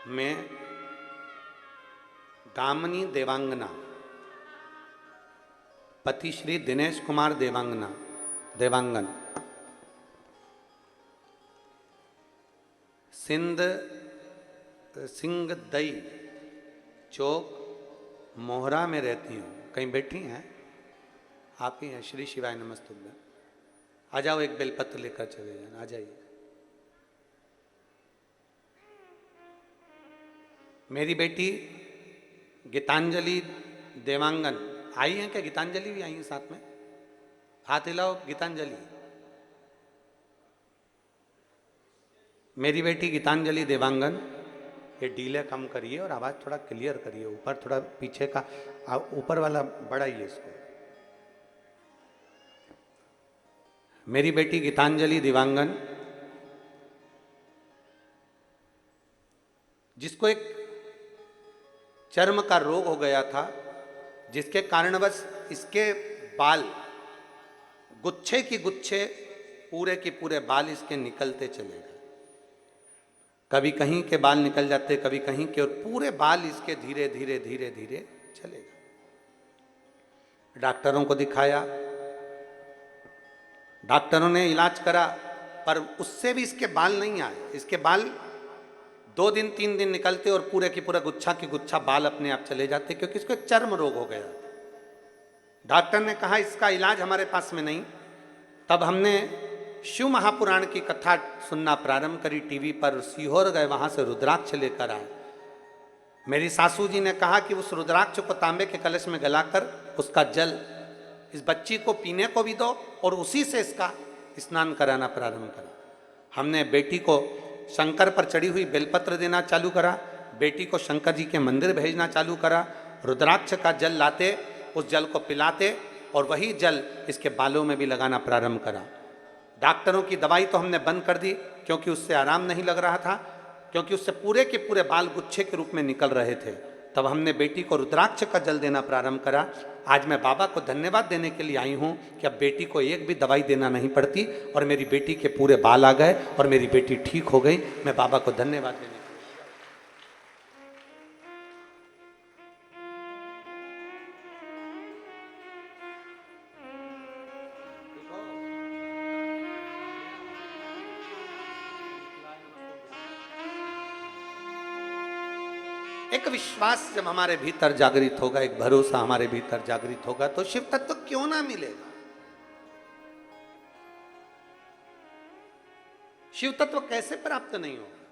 मैं दामिनी देवांगना, पति श्री दिनेश कुमार देवांगन, सिंगदई चौक मोहरा में रहती हूँ। कहीं बैठी हैं? आप ही हैं? श्री शिवाय नमस्तुभ्यं। आ जाओ, एक बेलपत्र लेकर चले जाना, आ जाइए। मेरी बेटी गीतांजलि देवांगन आई हैं क्या? गीतांजलि भी आई हैं साथ में? हाथ हिलाओ गीतांजलि। मेरी बेटी गीतांजलि देवांगन, ये डीले कम करिए और आवाज़ थोड़ा क्लियर करिए, ऊपर थोड़ा पीछे का, ऊपर वाला बढ़ाइए इसको। मेरी बेटी गीतांजलि देवांगन, जिसको एक चर्म का रोग हो गया था, जिसके कारणवश इसके बाल गुच्छे की गुच्छे, पूरे के पूरे बाल इसके निकलते चले गए। कभी कहीं के बाल निकल जाते, कभी कहीं के, और पूरे बाल इसके धीरे धीरे धीरे धीरे चले गए। डॉक्टरों को दिखाया, डॉक्टरों ने इलाज करा, पर उससे भी इसके बाल नहीं आए। इसके बाल 2 दिन 3 दिन निकलते और पूरे की पूरा गुच्छा की गुच्छा बाल अपने आप चले जाते, क्योंकि इसको एक चर्म रोग हो गया। डॉक्टर ने कहा इसका इलाज हमारे पास में नहीं। तब हमने शिव महापुराण की कथा सुनना प्रारंभ करी टीवी पर। सीहोर गए, वहां से रुद्राक्ष लेकर आए। मेरी सासू जी ने कहा कि उस रुद्राक्ष को तांबे के कलश में गलाकर उसका जल इस बच्ची को पीने को भी दो और उसी से इसका स्नान कराना प्रारंभ करा। हमने बेटी को शंकर पर चढ़ी हुई बेलपत्र देना चालू करा, बेटी को शंकर जी के मंदिर भेजना चालू करा। रुद्राक्ष का जल लाते, उस जल को पिलाते और वही जल इसके बालों में भी लगाना प्रारंभ करा। डॉक्टरों की दवाई तो हमने बंद कर दी, क्योंकि उससे आराम नहीं लग रहा था, क्योंकि उससे पूरे के पूरे बाल गुच्छे के रूप में निकल रहे थे। तब हमने बेटी को रुद्राक्ष का जल देना प्रारंभ करा। आज मैं बाबा को धन्यवाद देने के लिए आई हूँ कि अब बेटी को एक भी दवाई देना नहीं पड़ती और मेरी बेटी के पूरे बाल आ गए और मेरी बेटी ठीक हो गई। मैं बाबा को धन्यवाद देने के लिए। एक विश्वास जब हमारे भीतर जागृत होगा, एक भरोसा हमारे भीतर जागृत होगा, तो शिव तत्व क्यों ना मिलेगा। शिव तत्व कैसे प्राप्त नहीं होगा?